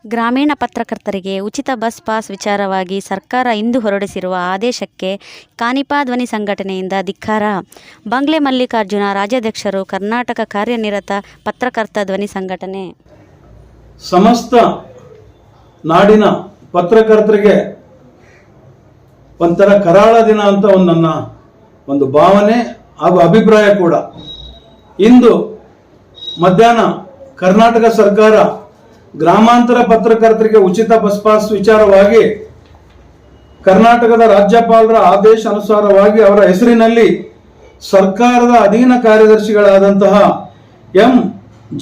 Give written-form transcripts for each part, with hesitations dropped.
ಗ್ರಾಮೀಣ ಪತ್ರಕರ್ತರಿಗೆ ಉಚಿತ ಬಸ್ ಪಾಸ್ ವಿಚಾರವಾಗಿ ಸರ್ಕಾರ ಇಂದು ಹೊರಡಿಸಿರುವ ಆದೇಶಕ್ಕೆ ಕಾನಿಪಾ ಧ್ವನಿ ಸಂಘಟನೆಯಿಂದ ಧಿಕ್ಕಾರ. ಬಂಗ್ಲೆ ಮಲ್ಲಿಕಾರ್ಜುನ, ರಾಜ್ಯಾಧ್ಯಕ್ಷರು, ಕರ್ನಾಟಕ ಕಾರ್ಯನಿರತ ಪತ್ರಕರ್ತ ಧ್ವನಿ ಸಂಘಟನೆ. ಸಮಸ್ತ ನಾಡಿನ ಪತ್ರಕರ್ತರಿಗೆ ಒಂಥರ ಕರಾಳ ದಿನ ಅಂತ ನನ್ನ ಒಂದು ಭಾವನೆ ಹಾಗೂ ಅಭಿಪ್ರಾಯ ಕೂಡ. ಇಂದು ಮಧ್ಯಾಹ್ನ ಕರ್ನಾಟಕ ಸರ್ಕಾರ ಗ್ರಾಮಾಂತರ ಪತ್ರಕರ್ತರಿಗೆ ಉಚಿತ ಬಸ್ ಪಾಸ್ ವಿಚಾರವಾಗಿ ಕರ್ನಾಟಕದ ರಾಜ್ಯಪಾಲರ ಆದೇಶ ಅನುಸಾರವಾಗಿ ಅವರ ಹೆಸರಿನಲ್ಲಿ ಸರ್ಕಾರದ ಅಧೀನ ಕಾರ್ಯದರ್ಶಿಗಳಾದಂತಹ ಎಂ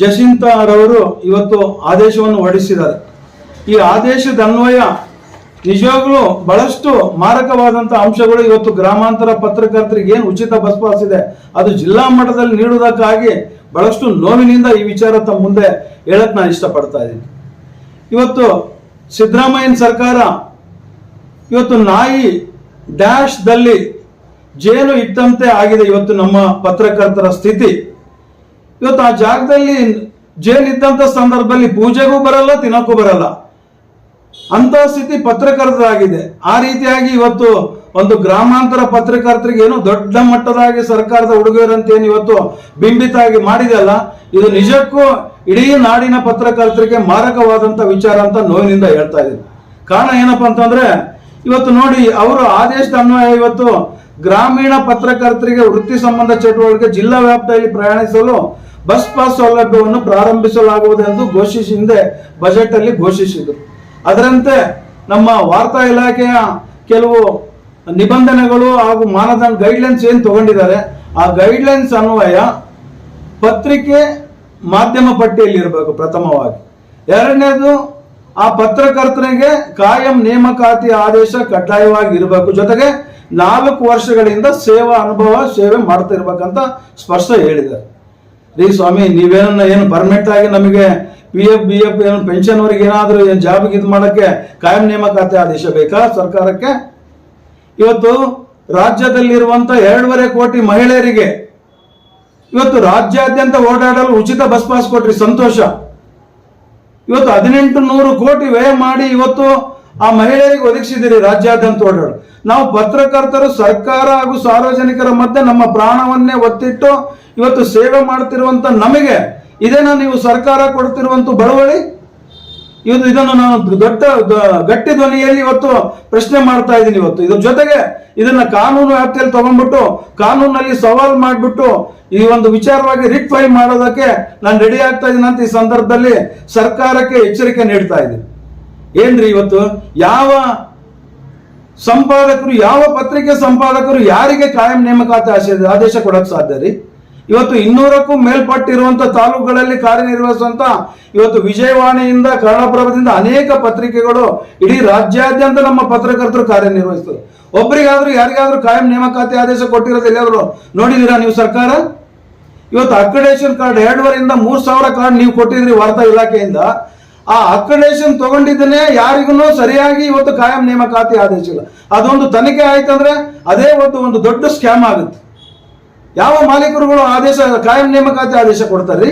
ಜಸಿಂತಾ ರವರು ಇವತ್ತು ಆದೇಶವನ್ನು ಹೊರಡಿಸಿದ್ದಾರೆ. ಈ ಆದೇಶದ ಅನ್ವಯ ನಿಜವಾಗ್ಲೂ ಬಹಳಷ್ಟು ಮಾರಕವಾದಂತಹ ಅಂಶಗಳು ಇವತ್ತು ಗ್ರಾಮಾಂತರ ಪತ್ರಕರ್ತರಿಗೆ ಏನು ಉಚಿತ ಬಸ್ ಪಾಸ್ ಇದೆ ಅದು ಜಿಲ್ಲಾ ಮಟ್ಟದಲ್ಲಿ ನೀಡುವುದಕ್ಕಾಗಿ ಬಹಳಷ್ಟು ನೋವಿನಿಂದ ಈ ವಿಚಾರ ತಮ್ಮ ಮುಂದೆ ಹೇಳಕ್ ನಾನು ಇಷ್ಟಪಡ್ತಾ ಇದ್ದೀನಿ. ಇವತ್ತು ಸಿದ್ದರಾಮಯ್ಯನ ಸರ್ಕಾರ ಇವತ್ತು ನಾಯಿ ಡ್ಯಾಶ್ದಲ್ಲಿ ಜೇನು ಇಟ್ಟಂತೆ ಆಗಿದೆ ಇವತ್ತು ನಮ್ಮ ಪತ್ರಕರ್ತರ ಸ್ಥಿತಿ. ಇವತ್ತು ಆ ಜಾಗದಲ್ಲಿ ಜೇನು ಇದ್ದಂತ ಸಂದರ್ಭದಲ್ಲಿ ಪೂಜೆಗೂ ಬರಲ್ಲ, ತಿನ್ನಕ್ಕೂ ಬರಲ್ಲ ಅಂತ ಸ್ಥಿತಿ ಪತ್ರಕರ್ತರಾಗಿದೆ. ಆ ರೀತಿಯಾಗಿ ಇವತ್ತು ಒಂದು ಗ್ರಾಮಾಂತರ ಪತ್ರಕರ್ತರಿಗೆ ಏನು ದೊಡ್ಡ ಮಟ್ಟದಾಗಿ ಸರ್ಕಾರದ ಉಡುಗೊರೆಂತ ಏನು ಇವತ್ತು ಬಿಂಬಿತಾಗಿ ಮಾಡಿದೆಯಲ್ಲ, ಇದು ನಿಜಕ್ಕೂ ಇಡೀ ನಾಡಿನ ಪತ್ರಕರ್ತರಿಗೆ ಮಾರಕವಾದಂತ ವಿಚಾರ ಅಂತ ನೋವಿನಿಂದ ಹೇಳ್ತಾ ಇದ್ದೀನಿ. ಕಾರಣ ಏನಪ್ಪಾ ಅಂತಂದ್ರೆ ಇವತ್ತು ನೋಡಿ, ಅವರು ಆದೇಶದ ಅನ್ವಯ ಇವತ್ತು ಗ್ರಾಮೀಣ ಪತ್ರಕರ್ತರಿಗೆ ವೃತ್ತಿ ಸಂಬಂಧ ಚಟುವಟಿಕೆ ಜಿಲ್ಲಾ ವ್ಯಾಪ್ತಿಯಲ್ಲಿ ಪ್ರಯಾಣಿಸಲು ಬಸ್ ಪಾಸ್ ಸೌಲಭ್ಯವನ್ನು ಪ್ರಾರಂಭಿಸಲಾಗುವುದೆಂದು ಹಿಂದೆ ಬಜೆಟ್ ಅಲ್ಲಿ ಘೋಷಿಸಿದರು. ಅದರಂತೆ ನಮ್ಮ ವಾರ್ತಾ ಇಲಾಖೆಯ ಕೆಲವು ನಿಬಂಧನೆಗಳು ಹಾಗೂ ಮಾನದಂಡ ಗೈಡ್ಲೈನ್ಸ್ ಏನ್ ತಗೊಂಡಿದ್ದಾರೆ, ಆ ಗೈಡ್ಲೈನ್ಸ್ ಅನ್ವಯ ಪತ್ರಿಕೆ ಮಾಧ್ಯಮ ಪಟ್ಟಿಯಲ್ಲಿ ಇರಬೇಕು ಪ್ರಥಮವಾಗಿ. ಎರಡನೇದು, ಆ ಪತ್ರಕರ್ತನಿಗೆ ಕಾಯಂ ನೇಮಕಾತಿ ಆದೇಶ ಕಡ್ಡಾಯವಾಗಿ ಇರಬೇಕು. ಜೊತೆಗೆ 4 ವರ್ಷಗಳಿಂದ ಸೇವಾ ಅನುಭವ ಸೇವೆ ಮಾಡ್ತಾ ಇರ್ಬೇಕಂತ ಸ್ಪಷ್ಟ ಹೇಳಿದ್ದಾರೆ. ರೀ ಸ್ವಾಮಿ, ಏನು ಪರ್ಮನೆಂಟ್ ಆಗಿ ನಮಗೆ PF BF ಏನು ಪೆನ್ಷನ್ ಅವರಿಗೆ ಏನಾದರೂ ಏನು ಜಾಬ್ಗೆ ಇದು ಮಾಡಕ್ಕೆ ಕಾಯಂ ನೇಮಕಾತಿ ಆದೇಶ ಬೇಕಾ ಸರ್ಕಾರಕ್ಕೆ? ಇವತ್ತು ರಾಜ್ಯದಲ್ಲಿರುವಂತ 2.5 ಕೋಟಿ ಮಹಿಳೆಯರಿಗೆ ಇವತ್ತು ರಾಜ್ಯಾದ್ಯಂತ ಓಡಾಡಲು ಉಚಿತ ಬಸ್ ಪಾಸ್ ಕೊಟ್ರಿ, ಸಂತೋಷ. ಇವತ್ತು 1800 ಕೋಟಿ ವ್ಯಯ ಮಾಡಿ ಇವತ್ತು ಆ ಮಹಿಳೆಯರಿಗೆ ಒದಗಿಸಿದಿರಿ ರಾಜ್ಯಾದ್ಯಂತ ಓಡಾಡಲು. ನಾವು ಪತ್ರಕರ್ತರು ಸರ್ಕಾರ ಹಾಗೂ ಸಾರ್ವಜನಿಕರ ಮಧ್ಯೆ ನಮ್ಮ ಪ್ರಾಣವನ್ನೇ ಒತ್ತಿಟ್ಟು ಇವತ್ತು ಸೇವೆ ಮಾಡ್ತಿರುವಂತ ನಮಗೆ ಇದೇನಾ ನೀವು ಸರ್ಕಾರ ಕೊಡ್ತಿರುವಂತ ಬಡವಳಿ? ಇದನ್ನು ನಾನು ದೊಡ್ಡ ಗಟ್ಟಿ ಧ್ವನಿಯಲ್ಲಿ ಇವತ್ತು ಪ್ರಶ್ನೆ ಮಾಡ್ತಾ ಇದ್ದೀನಿ. ಇವತ್ತು ಇದ್ರ ಜೊತೆಗೆ ಇದನ್ನ ಕಾನೂನು ವ್ಯಾಪ್ತಿಯಲ್ಲಿ ತಗೊಂಡ್ಬಿಟ್ಟು ಕಾನೂನಲ್ಲಿ ಸವಾಲ್ ಮಾಡಿಬಿಟ್ಟು ಈ ಒಂದು ವಿಚಾರವಾಗಿ ರಿಟ್ ಫೈಲ್ ಮಾಡೋದಕ್ಕೆ ನಾನು ರೆಡಿ ಆಗ್ತಾ ಇದ್ದೀನಿ ಅಂತ ಈ ಸಂದರ್ಭದಲ್ಲಿ ಸರ್ಕಾರಕ್ಕೆ ಎಚ್ಚರಿಕೆ ನೀಡ್ತಾ ಇದ್ದೀನಿ. ಏನ್ರಿ ಇವತ್ತು ಯಾವ ಸಂಪಾದಕರು, ಯಾವ ಪತ್ರಿಕೆ ಸಂಪಾದಕರು ಯಾರಿಗೆ ಕಾಯಂ ನೇಮಕಾತಿ ಆದೇಶ ಕೊಡಕ್ ಸಾಧ್ಯ ರೀ? ಇವತ್ತು 200ಕ್ಕೂ ಮೇಲ್ಪಟ್ಟಿರುವಂತ ತಾಲೂಕುಗಳಲ್ಲಿ ಕಾರ್ಯನಿರ್ವಹಿಸುವಂತ ಇವತ್ತು ವಿಜಯವಾಣಿಯಿಂದ ಕನ್ನಡಪ್ರಭದಿಂದ ಅನೇಕ ಪತ್ರಿಕೆಗಳು ಇಡೀ ರಾಜ್ಯಾದ್ಯಂತ ನಮ್ಮ ಪತ್ರಕರ್ತರು ಕಾರ್ಯನಿರ್ವಹಿಸ್ತಾರೆ. ಒಬ್ಬರಿಗಾದ್ರೂ ಯಾರಿಗಾದ್ರೂ ಕಾಯಂ ನೇಮಕಾತಿ ಆದೇಶ ಕೊಟ್ಟಿರೋದು ಎಲ್ಲಾದ್ರೂ ನೋಡಿದೀರಾ ನೀವು ಸರ್ಕಾರ? ಇವತ್ತು ಅಕ್ರಿಡೇಷನ್ ಕಾರ್ಡ್ 2,500ರಿಂದ 3,000 ಕಾರ್ಡ್ ನೀವು ಕೊಟ್ಟಿದ್ರಿ ವಾರ್ತಾ ಇಲಾಖೆಯಿಂದ. ಆ ಅಕ್ರಿಡೇಷನ್ ತಗೊಂಡಿದ್ದನ್ನೇ ಯಾರಿಗೂ ಸರಿಯಾಗಿ ಇವತ್ತು ಕಾಯಂ ನೇಮಕಾತಿ ಆದೇಶ ಇಲ್ಲ. ಅದೊಂದು ತನಿಖೆ ಆಯ್ತಂದ್ರೆ ಅದೇ ಒಂದು ದೊಡ್ಡ ಸ್ಕ್ಯಾಮ್ ಆಗುತ್ತೆ. ಯಾವ ಮಾಲೀಕರುಗಳು ಆದೇಶ ಕಾಯಂ ನೇಮಕಾತಿ ಆದೇಶ ಕೊಡ್ತಾರ್ರಿ?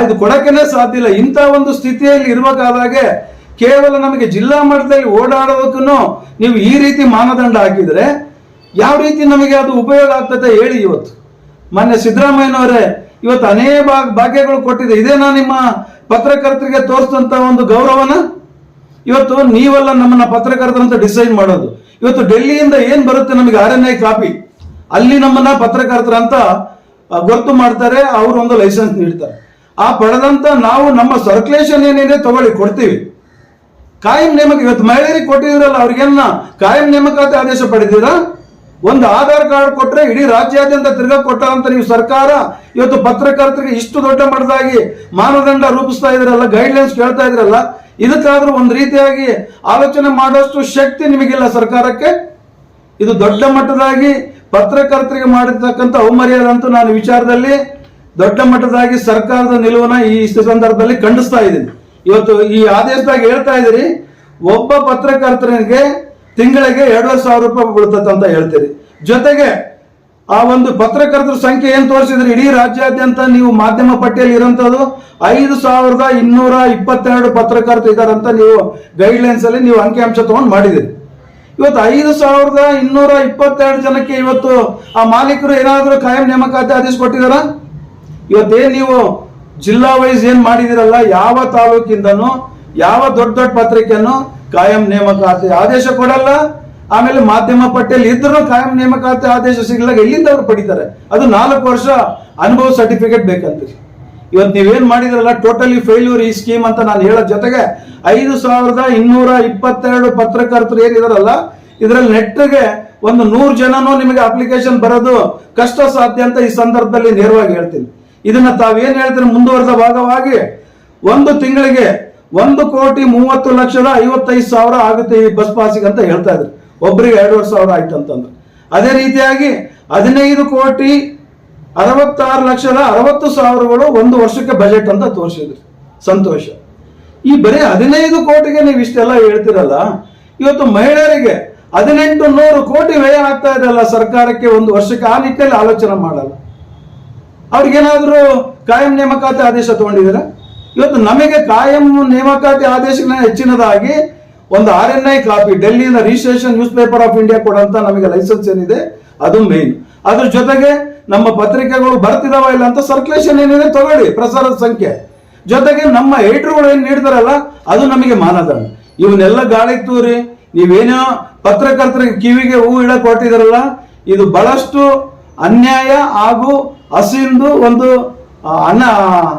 ಇದು ಕೊಡಕ್ಕೇನೆ ಸಾಧ್ಯ ಇಲ್ಲ. ಇಂಥ ಒಂದು ಸ್ಥಿತಿಯಲ್ಲಿ ಇರಬೇಕಾದಾಗೆ ಕೇವಲ ನಮಗೆ ಜಿಲ್ಲಾ ಮಟ್ಟದಲ್ಲಿ ಓಡಾಡೋದಕ್ಕೂ ನೀವು ಈ ರೀತಿ ಮಾನದಂಡ ಹಾಕಿದ್ರೆ ಯಾವ ರೀತಿ ನಮಗೆ ಅದು ಉಪಯೋಗ ಆಗ್ತದೆ ಹೇಳಿ? ಇವತ್ತು ಮೊನ್ನೆ ಸಿದ್ದರಾಮಯ್ಯನವರೇ ಇವತ್ತು ಅನೇಕ ಭಾಗ್ಯಗಳು ಕೊಟ್ಟಿದೆ. ಇದೇನಾ ನಿಮ್ಮ ಪತ್ರಕರ್ತರಿಗೆ ತೋರಿಸಿದಂತ ಒಂದು ಗೌರವನ? ಇವತ್ತು ನೀವೆಲ್ಲ ನಮ್ಮನ್ನ ಪತ್ರಕರ್ತರಂತ ಡಿಸೈಡ್ ಮಾಡೋದು. ಇವತ್ತು ಡೆಲ್ಲಿಯಿಂದ ಏನ್ ಬರುತ್ತೆ ನಮಗೆ RNI ಕಾಪಿ, ಅಲ್ಲಿ ನಮ್ಮನ್ನ ಪತ್ರಕರ್ತರಂತ ಗೊತ್ತು ಮಾಡ್ತಾರೆ, ಅವರು ಒಂದು ಲೈಸೆನ್ಸ್ ನೀಡ್ತಾರೆ. ಆ ಪಡೆದಂತ ನಾವು ನಮ್ಮ ಸರ್ಕ್ಯುಲೇಷನ್ ಏನೇನಿದೆ ತಗೊಳ್ಳಿ, ಕೊಡ್ತೀವಿ. ಕಾಯಂ ನೇಮಕ ಇವತ್ತು ಮಹಿಳೆಯರಿಗೆ ಕೊಟ್ಟಿದ್ರಲ್ಲ, ಅವ್ರಿಗೇನ ಕಾಯಂ ನೇಮಕಾತಿ ಆದೇಶ ಪಡೆದಿರಾ? ಒಂದು ಆಧಾರ್ ಕಾರ್ಡ್ ಕೊಟ್ರೆ ಇಡೀ ರಾಜ್ಯಾದ್ಯಂತ ತಿರ್ಗಾ ಕೊಟ್ಟಾರಂತ ನೀವು ಸರ್ಕಾರ ಇವತ್ತು ಪತ್ರಕರ್ತರಿಗೆ ಇಷ್ಟು ದೊಡ್ಡ ಮಟ್ಟದಾಗಿ ಮಾನದಂಡ ರೂಪಿಸ್ತಾ ಇದ್ರಲ್ಲ, ಗೈಡ್ಲೈನ್ಸ್ ಕೇಳ್ತಾ ಇದ್ರಲ್ಲ, ಇದಕ್ಕಾದ್ರೂ ಒಂದು ರೀತಿಯಾಗಿ ಆಲೋಚನೆ ಮಾಡೋಷ್ಟು ಶಕ್ತಿ ನಿಮಗಿಲ್ಲ ಸರ್ಕಾರಕ್ಕೆ? ಇದು ದೊಡ್ಡ ಮಟ್ಟದಾಗಿ ಪತ್ರಕರ್ತರಿಗೆ ಮಾಡಿರ್ತಕ್ಕಂಥ ಅವಮರ್ಯಾದೆ ಅಂತೂ ನಾನು ವಿಚಾರದಲ್ಲಿ ದೊಡ್ಡ ಮಟ್ಟದಾಗಿ ಸರ್ಕಾರದ ನಿಲುವನ್ನ ಈ ಸಂದರ್ಭದಲ್ಲಿ ಖಂಡಿಸ್ತಾ ಇದ್ದೀನಿ. ಇವತ್ತು ಈ ಆದೇಶದಾಗ ಹೇಳ್ತಾ ಇದ್ದೀರಿ, ಒಬ್ಬ ಪತ್ರಕರ್ತನಿಗೆ ತಿಂಗಳಿಗೆ 2,500 ರೂಪಾಯಿ ಬೀಳ್ತದೆ ಅಂತ ಹೇಳ್ತೀರಿ. ಜೊತೆಗೆ ಆ ಒಂದು ಪತ್ರಕರ್ತರ ಸಂಖ್ಯೆ ಏನ್ ತೋರಿಸಿದ್ರೆ ಇಡೀ ರಾಜ್ಯಾದ್ಯಂತ ನೀವು ಮಾಧ್ಯಮ ಪಟ್ಟಿಯಲ್ಲಿ ಇರುವಂತದ್ದು 5222 ಪತ್ರಕರ್ತರು ಇದಾರಂತ ನೀವು ಗೈಡ್ಲೈನ್ಸ್ ಅಲ್ಲಿ ನೀವು ಅಂಕಿಅಂಶ ತಗೊಂಡು ಮಾಡಿದಿರಿ. ಇವತ್ತು 5222 ಜನಕ್ಕೆ ಇವತ್ತು ಆ ಮಾಲೀಕರು ಏನಾದರೂ ಕಾಯಂ ನೇಮಕಾತಿ ಆದೇಶ ಕೊಟ್ಟಿದಾರ? ಇವತ್ತೇನ್ ನೀವು ಜಿಲ್ಲಾ ವೈಸ್ ಏನ್ ಮಾಡಿದಿರಲ್ಲ, ಯಾವ ತಾಲೂಕಿಂದನೂ ಯಾವ ದೊಡ್ಡ ದೊಡ್ಡ ಪತ್ರಿಕೆಯನ್ನು ಕಾಯಂ ನೇಮಕಾತಿ ಆದೇಶ ಕೊಡಲ್ಲ. ಆಮೇಲೆ ಮಾಧ್ಯಮ ಪಟ್ಟಿಯಲ್ಲಿ ಇದ್ರೂ ಕಾಯಂ ನೇಮಕಾತಿ ಆದೇಶ ಸಿಗಲಾಗ ಎಲ್ಲಿಂದ ಅವ್ರು ಪಡಿತಾರೆ? ಅದು 4 ವರ್ಷ ಅನುಭವ ಸರ್ಟಿಫಿಕೇಟ್ ಬೇಕಂತೀರಿ. ಇವತ್ತು ನೀವೇನ್ ಮಾಡಿದ್ರಲ್ಲ ಟೋಟಲಿ ಫೇಲ್ಯೂರ್ ಈ ಸ್ಕೀಮ್ ಅಂತ ನಾನು ಹೇಳೋ ಜೊತೆಗೆ 5222 ಪತ್ರಕರ್ತರು ಏನಿದಾರಲ್ಲ ಇದರಲ್ಲಿ ನೆಟ್ಗೆ ಒಂದು 100 ಜನನೂ ನಿಮಗೆ ಅಪ್ಲಿಕೇಶನ್ ಬರೋದು ಕಷ್ಟ ಸಾಧ್ಯ ಅಂತ ಈ ಸಂದರ್ಭದಲ್ಲಿ ನೇರವಾಗಿ ಹೇಳ್ತೀನಿ. ಇದನ್ನ ತಾವೇನ್ ಹೇಳ್ತೀರಿ ಮುಂದುವರೆದ ಭಾಗವಾಗಿ 1 ತಿಂಗಳಿಗೆ 1,30,55,000 ಆಗುತ್ತೆ ಈ ಬಸ್ ಪಾಸಿಗೆ ಅಂತ ಹೇಳ್ತಾ ಇದ್ರು. ಒಬ್ಬರಿಗೆ 2,500 ಆಯ್ತು ಅಂತಂದ್ರೆ ಅದೇ ರೀತಿಯಾಗಿ 15,66,60,000 ಒಂದು ವರ್ಷಕ್ಕೆ ಬಜೆಟ್ ಅಂತ ತೋರಿಸಿದ್ರು. ಸಂತೋಷ. ಈ ಬರೀ 15 ಕೋಟಿಗೆ ನೀವು ಇಷ್ಟೆಲ್ಲ ಹೇಳ್ತಿರಲ್ಲ, ಇವತ್ತು ಮಹಿಳೆಯರಿಗೆ 1,800 ಕೋಟಿ ವ್ಯಯ ಆಗ್ತಾ ಇದೆಯಲ್ಲ ಸರ್ಕಾರಕ್ಕೆ ಒಂದು ವರ್ಷಕ್ಕೆ. ಆ ನಿಟ್ಟಿನಲ್ಲಿ ಆಲೋಚನೆ ಮಾಡಲ್ಲ. ಅವ್ರಿಗೇನಾದ್ರೂ ಕಾಯಂ ನೇಮಕಾತಿ ಆದೇಶ ತಗೊಂಡಿದ್ದೀರ? ಇವತ್ತು ನಮಗೆ ಕಾಯಂ ನೇಮಕಾತಿ ಆದೇಶಗಳ ಹೆಚ್ಚಿನದಾಗಿ ಒಂದು RNI ಕಾಪಿ ಡೆಲ್ಲಿಯಿಂದ registration newspaper of India ಕೊಡಂತ ನಮಗೆ ಲೈಸೆನ್ಸ್ ಏನಿದೆ ಅದು ಮೇನ್. ಅದ್ರ ಜೊತೆಗೆ ನಮ್ಮ ಪತ್ರಿಕೆಗಳು ಬರ್ತಿದಾವ ಇಲ್ಲ ಅಂತ ಸರ್ಕ್ಯುಲೇಷನ್ ಏನಿದೆ ತಗೊಳ್ಳಿ, ಪ್ರಸಾರದ ಸಂಖ್ಯೆ ಜೊತೆಗೆ ನಮ್ಮ ಎಡಿಟರ್ಗಳು ಏನ್ ನೀಡ್ತಾರಲ್ಲ ಅದು ನಮಗೆ ಮಾನದಂಡ. ಇವನ್ನೆಲ್ಲ ಗಾಳಿಗೆ ತೂರಿ ನೀವೇನೋ ಪತ್ರಕರ್ತರಿಗೆ ಕಿವಿಗೆ ಹೂ ಇಡಕ್ ಹೊರಟಿದಾರಲ್ಲ, ಇದು ಬಹಳಷ್ಟು ಅನ್ಯಾಯ ಹಾಗೂ ಹಸಿಂದು ಒಂದು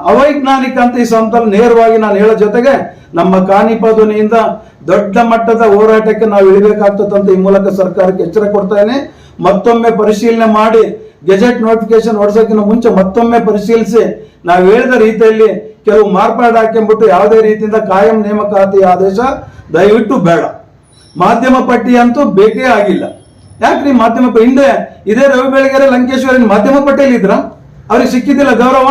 ಅವೈಜ್ಞಾನಿಕ ಅಂತ ಈ ಸಂದರ್ಭದಲ್ಲಿ ನೇರವಾಗಿ ನಾನು ಹೇಳೋ ಜೊತೆಗೆ ನಮ್ಮ ಕಾನಿಪಾ ಧ್ವನಿಯಿಂದ ದೊಡ್ಡ ಮಟ್ಟದ ಹೋರಾಟಕ್ಕೆ ನಾವು ಇಳಿಬೇಕಾಗ್ತದಂತ ಈ ಮೂಲಕ ಸರ್ಕಾರಕ್ಕೆ ಎಚ್ಚರ ಕೊಡ್ತಾನೆ. ಮತ್ತೊಮ್ಮೆ ಪರಿಶೀಲನೆ ಮಾಡಿ ಗೆಜೆಟ್ ನೋಟಿಫಿಕೇಶನ್ ಹೊರಸೋಕ್ಕಿಂತ ಮುಂಚೆ ಮತ್ತೊಮ್ಮೆ ಪರಿಶೀಲಿಸಿ ನಾವು ಹೇಳಿದ ರೀತಿಯಲ್ಲಿ ಕೆಲವು ಮಾರ್ಪಾಡು ಹಾಕೊಂಡ್ಬಿಟ್ಟು ಯಾವುದೇ ರೀತಿಯಿಂದ ಕಾಯಂ ನೇಮಕಾತಿ ಆದೇಶ ದಯವಿಟ್ಟು ಬೇಡ. ಮಾಧ್ಯಮ ಪಟ್ಟಿ ಅಂತೂ ಬೇಕೇ ಆಗಿಲ್ಲ. ಯಾಕ್ರಿ ಮಾಧ್ಯಮ ಹಿಂದೆ ಇದೇ ರವಿ ಬೆಳಗೆರೆ ಲಂಕೇಶ್ವರಿ ಮಾಧ್ಯಮ ಪಟ್ಟಿಯಲ್ಲಿ ಇದ್ರ? ಅವ್ರಿಗೆ ಸಿಕ್ಕಿದ್ದಿಲ್ಲ ಗೌರವ?